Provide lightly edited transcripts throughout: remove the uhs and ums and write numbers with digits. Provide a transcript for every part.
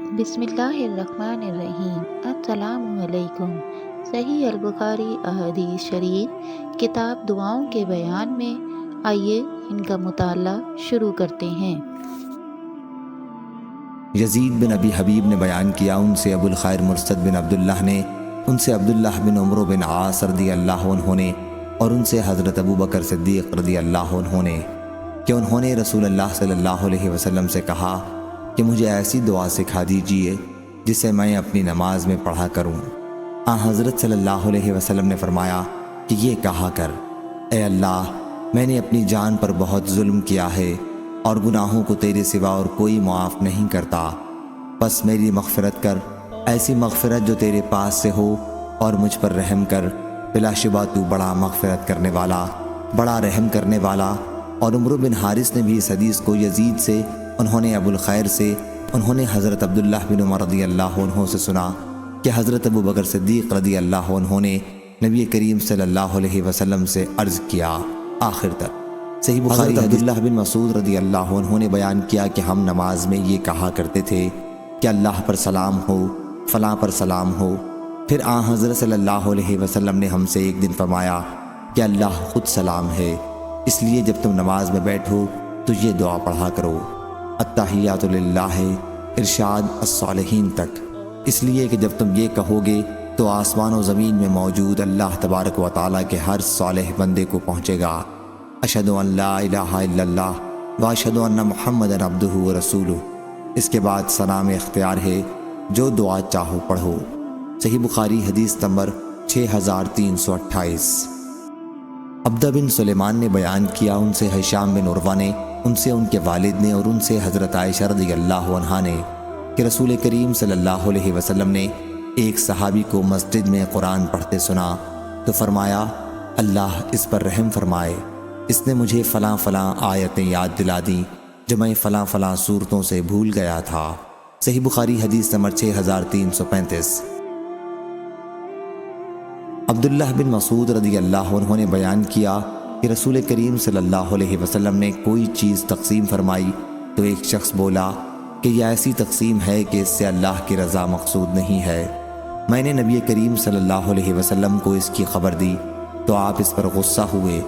بسم اللہ الرحمن الرحیم۔ السلام علیکم۔ صحیح البخاری احادیث شریف کتاب دعاؤں کے بیان میں آئیے ان کا مطالعہ شروع کرتے ہیں۔ یزید بن ابی حبیب نے بیان کیا، ان سے ابو الخیر مرثد بن عبداللہ نے، ان سے عبداللہ بن عمرو بن عاص رضی اللہ عنہ نے، اور ان سے حضرت ابو بکر صدیق رضی اللہ عنہ نے کہ انہوں نے رسول اللہ صلی اللہ علیہ وسلم سے کہا کہ مجھے ایسی دعا سکھا دیجئے جسے میں اپنی نماز میں پڑھا کروں۔ حضرت صلی اللہ علیہ وسلم نے فرمایا کہ یہ کہا کر: اے اللہ، میں نے اپنی جان پر بہت ظلم کیا ہے اور گناہوں کو تیرے سوا اور کوئی معاف نہیں کرتا، بس میری مغفرت کر، ایسی مغفرت جو تیرے پاس سے ہو، اور مجھ پر رحم کر، بلا شبہ تو بڑا مغفرت کرنے والا، بڑا رحم کرنے والا۔ اور عمرو بن حارث نے بھی اس حدیث کو یزید سے، انہوں نے ابو الخیر سے، انہوں نے حضرت عبداللہ بن عمر رضی اللہ عنہ سے سنا کہ حضرت ابو بکر صدیق رضی اللہ عنہ نے نبی کریم صلی اللہ علیہ وسلم سے عرض کیا، آخر تک۔ صحیح بخاری حضرت عبداللہ بن مسعود رضی اللہ عنہ نے بیان کیا کہ ہم نماز میں یہ کہا کرتے تھے کہ اللہ پر سلام ہو، فلاں پر سلام ہو۔ پھر حضرت صلی اللہ علیہ وسلم نے ہم سے ایک دن فرمایا کہ اللہ خود سلام ہے، اس لیے جب تم نماز میں بیٹھو تو یہ دعا پڑھا کرو: التحیات للہ، ارشاد الصالحین تک، اس لیے کہ جب تم یہ کہو گے تو آسمان و زمین میں موجود اللہ تبارک و تعالیٰ کے ہر صالح بندے کو پہنچے گا۔ اشہد ان لا الہ الا اللہ واشہد ان محمدا عبدہ ورسولہ۔ اس کے بعد سلام اختیار ہے، جو دعا چاہو پڑھو۔ صحیح بخاری حدیث نمبر 6328۔ عبدہ بن سلیمان نے بیان کیا، ان سے ہشام بن عروہ نے، ان سے ان کے والد نے، اور ان سے حضرت عائشہ رضی اللہ عنہا نے کہ رسول کریم صلی اللہ علیہ وسلم نے ایک صحابی کو مسجد میں قرآن پڑھتے سنا تو فرمایا: اللہ اس پر رحم فرمائے، اس نے مجھے فلاں فلاں آیتیں یاد دلا دیں جو میں فلاں فلاں صورتوں سے بھول گیا تھا۔ صحیح بخاری حدیث نمبر 6335۔ عبداللہ بن مسعود رضی اللہ عنہ نے بیان کیا کہ رسول کریم صلی اللہ علیہ وسلم نے کوئی چیز تقسیم فرمائی تو ایک شخص بولا کہ یہ ایسی تقسیم ہے کہ اس سے اللہ کی رضا مقصود نہیں ہے۔ میں نے نبی کریم صلی اللہ علیہ وسلم کو اس کی خبر دی تو آپ اس پر غصہ ہوئے،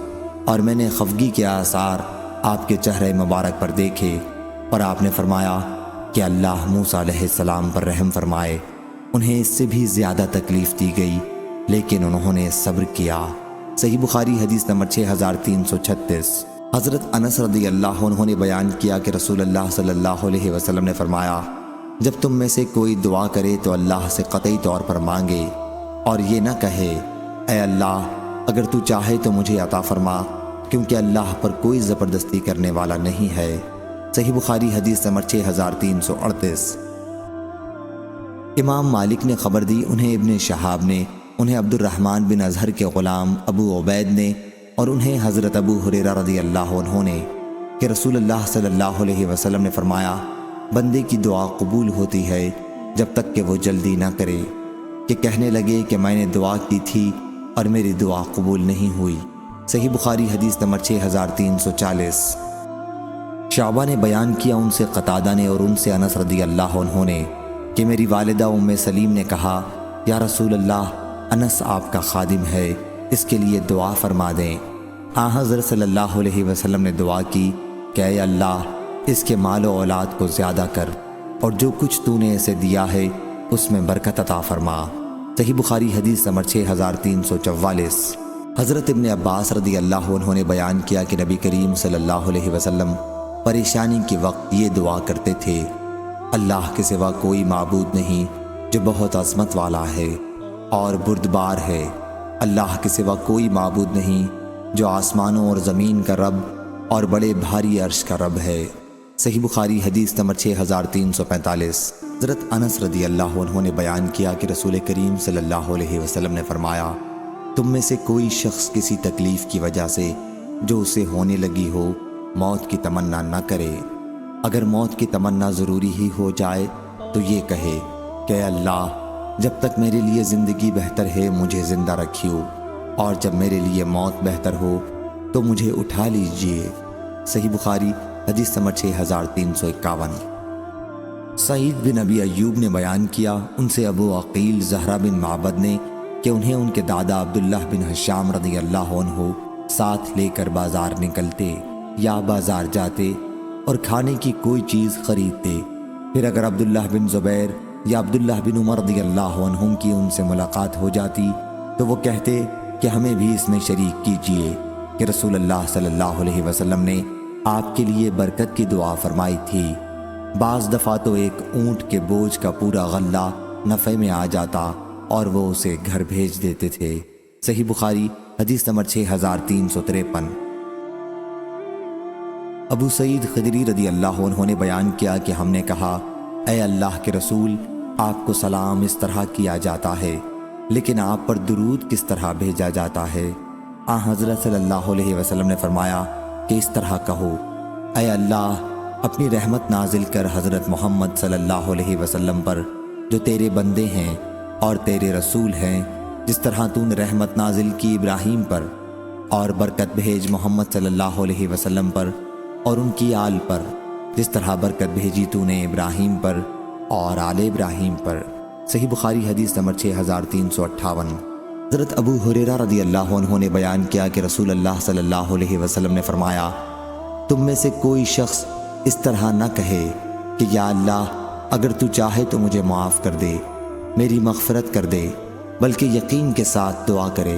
اور میں نے خفگی کے آثار آپ کے چہرے مبارک پر دیکھے، اور آپ نے فرمایا کہ اللہ موسیٰ علیہ السلام پر رحم فرمائے، انہیں اس سے بھی زیادہ تکلیف دی گئی لیکن انہوں نے صبر کیا۔ صحیح بخاری حدیث نمبر 6336۔ حضرت انس رضی اللہ عنہ نے بیان کیا کہ رسول اللہ صلی اللہ علیہ وسلم نے فرمایا: جب تم میں سے کوئی دعا کرے تو اللہ سے قطعی طور پر مانگے، اور یہ نہ کہے اے اللہ اگر تو چاہے تو مجھے عطا فرما، کیونکہ اللہ پر کوئی زبردستی کرنے والا نہیں ہے۔ صحیح بخاری حدیث نمبر 6338۔ امام مالک نے خبر دی، انہیں ابن شہاب نے، انہیں عبد الرحمن بن اظہر کے غلام ابو عبید نے، اور انہیں حضرت ابو ہریرہ رضی اللہ عنہ نے کہ رسول اللہ صلی اللہ علیہ وسلم نے فرمایا: بندے کی دعا قبول ہوتی ہے جب تک کہ وہ جلدی نہ کرے کہ کہنے لگے کہ میں نے دعا کی تھی اور میری دعا قبول نہیں ہوئی۔ صحیح بخاری حدیث نمبر 6340۔ شعبہ نے بیان کیا، ان سے قتادہ نے اور ان سے انس رضی اللہ عنہ نے کہ میری والدہ ام سلیم نے کہا: یا رسول اللہ، انس آپ کا خادم ہے، اس کے لیے دعا فرما دیں۔ حضرت صلی اللہ علیہ وسلم نے دعا کی کہ اے اللہ اس کے مال و اولاد کو زیادہ کر، اور جو کچھ تو نے اسے دیا ہے اس میں برکت عطا فرما۔ صحیح بخاری حدیث نمبر 6344۔ حضرت ابن عباس رضی اللہ عنہ نے بیان کیا کہ نبی کریم صلی اللہ علیہ وسلم پریشانی کے وقت یہ دعا کرتے تھے: اللہ کے سوا کوئی معبود نہیں جو بہت عظمت والا ہے اور بردبار ہے، اللہ کے سوا کوئی معبود نہیں جو آسمانوں اور زمین کا رب اور بڑے بھاری عرش کا رب ہے۔ صحیح بخاری حدیث نمبر 6345۔ حضرت انس رضی اللہ عنہ نے بیان کیا کہ رسول کریم صلی اللہ علیہ وسلم نے فرمایا: تم میں سے کوئی شخص کسی تکلیف کی وجہ سے جو اسے ہونے لگی ہو موت کی تمنا نہ کرے۔ اگر موت کی تمنا ضروری ہی ہو جائے تو یہ کہے کہ اے اللہ جب تک میرے لیے زندگی بہتر ہے مجھے زندہ رکھیو، اور جب میرے لیے موت بہتر ہو تو مجھے اٹھا لیجئے۔ صحیح بخاری حدیث نمبر 6351۔ سعید بن ابی ایوب نے بیان کیا ان سے ابو عقیل زہرہ بن معبد نے کہ انہیں ان کے دادا عبداللہ بن حشام رضی اللہ عنہ ساتھ لے کر بازار نکلتے یا بازار جاتے اور کھانے کی کوئی چیز خریدتے، پھر اگر عبداللہ بن زبیر یا عبداللہ بن عمر رضی اللہ عنہم کی ان سے ملاقات ہو جاتی تو وہ کہتے کہ ہمیں بھی اس میں شریک کیجیے کہ رسول اللہ صلی اللہ علیہ وسلم نے آپ کے لیے برکت کی دعا فرمائی تھی۔ بعض دفعہ تو ایک اونٹ کے بوجھ کا پورا غلہ نفع میں آ جاتا اور وہ اسے گھر بھیج دیتے تھے۔ صحیح بخاری حدیث نمبر 6353۔ ابو سعید خدری رضی اللہ عنہ نے بیان کیا کہ ہم نے کہا، اے اللہ کے رسول، آپ کو سلام اس طرح کیا جاتا ہے، لیکن آپ پر درود کس طرح بھیجا جاتا ہے؟ حضرت صلی اللہ علیہ وسلم نے فرمایا کہ اس طرح کہو، اے اللہ اپنی رحمت نازل کر حضرت محمد صلی اللہ علیہ وسلم پر جو تیرے بندے ہیں اور تیرے رسول ہیں، جس طرح تو نے رحمت نازل کی ابراہیم پر، اور برکت بھیج محمد صلی اللہ علیہ وسلم پر اور ان کی آل پر، جس طرح برکت بھیجی تو نے ابراہیم پر اور آل ابراہیم پر۔ صحیح بخاری حدیث نمبر 6358۔ حضرت ابو ہریرہ رضی اللہ عنہ نے بیان کیا کہ رسول اللہ صلی اللہ علیہ وسلم نے فرمایا، تم میں سے کوئی شخص اس طرح نہ کہے کہ یا اللہ اگر تو چاہے تو مجھے معاف کر دے، میری مغفرت کر دے، بلکہ یقین کے ساتھ دعا کرے،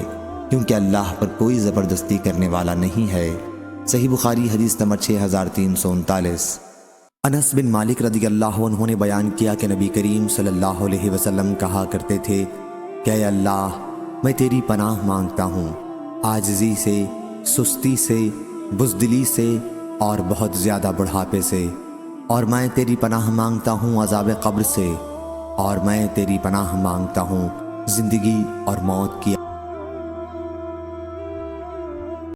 کیونکہ اللہ پر کوئی زبردستی کرنے والا نہیں ہے۔ صحیح بخاری حدیث نمبر 6339۔ انس بن مالک رضی اللہ عنہ نے بیان کیا کہ نبی کریم صلی اللہ علیہ وسلم کہا کرتے تھے کہ اے اللہ میں تیری پناہ مانگتا ہوں عاجزی سے، سستی سے، بزدلی سے اور بہت زیادہ بڑھاپے سے، اور میں تیری پناہ مانگتا ہوں عذاب قبر سے، اور میں تیری پناہ مانگتا ہوں زندگی اور موت کی